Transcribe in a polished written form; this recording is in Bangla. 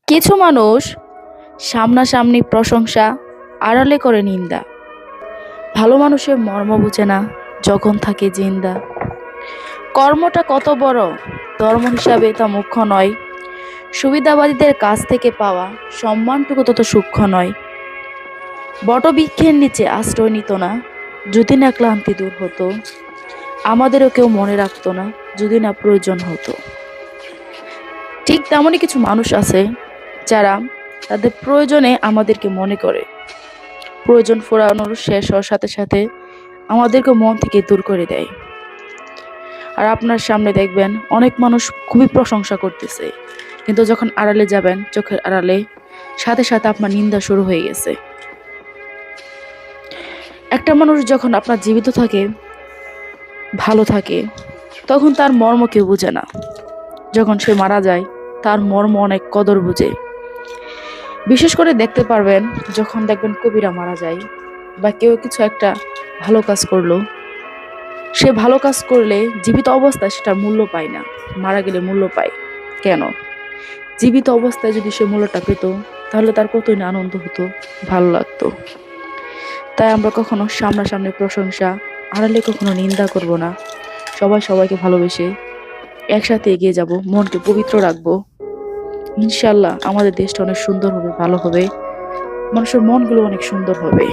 কিছু মানুষ সামনাসামনি প্রশংসা, আড়ালে করে নিন্দা। ভালো মানুষের মর্ম বুঝে না যখন থাকে জিন্দা। কর্মটা কত বড় ধর্ম হিসাবে তা মুখ্য নয়। সুবিধাবাদীদের কাছ থেকে পাওয়া সম্মানটুকু তত সূক্ষ্ম নয়। বটবৃক্ষের নিচে আশ্রয় নিত না যদি না ক্লান্তি দূর হতো। আমাদেরও কেউ মনে রাখতো না যদি না প্রয়োজন হতো। ঠিক তেমনই কিছু মানুষ আছে যারা তাদের প্রয়োজনে আমাদেরকে মনে করে। প্রয়োজন ফুরানোর শেষ হওয়ার সাথে সাথে আমাদেরকে মন থেকে দূর করে দেয়। আর আপনার সামনে দেখবেন অনেক মানুষ খুবই প্রশংসা করতেছে, কিন্তু যখন আড়ালে যাবেন, চোখের আড়ালে, সাথে সাথে আপনার নিন্দা শুরু হয়ে গেছে। একটা মানুষ যখন আপনার জীবিত থাকে, ভালো থাকে, তখন তার মর্ম কেউ বুঝে না। যখন সে মারা যায়, তার মর্ম অনেক কদর বুঝে। বিশেষ করে দেখতে পারবেন যখন দেখবেন কবিরা মারা যায় বা কেউ কিছু একটা ভালো কাজ করলো, সে ভালো কাজ করলে জীবিত অবস্থায় সেটার মূল্য পায় না, মারা গেলে মূল্য পায়। কেন? জীবিত অবস্থায় যদি সে মূল্যটা পেত, তাহলে তার কতই না আনন্দ হতো, ভালো লাগতো। তাই আমরা কখনো সামনাসামনি প্রশংসা, আড়ালে কখনো নিন্দা করব না। সবাই সবাইকে ভালোবেসে একসাথে এগিয়ে যাব, মনকে পবিত্র রাখবো। ইনশাল্লাহ আমাদের দেশটা অনেক সুন্দর হবে, ভালো হবে, মানুষের মনগুলো অনেক সুন্দর হবে।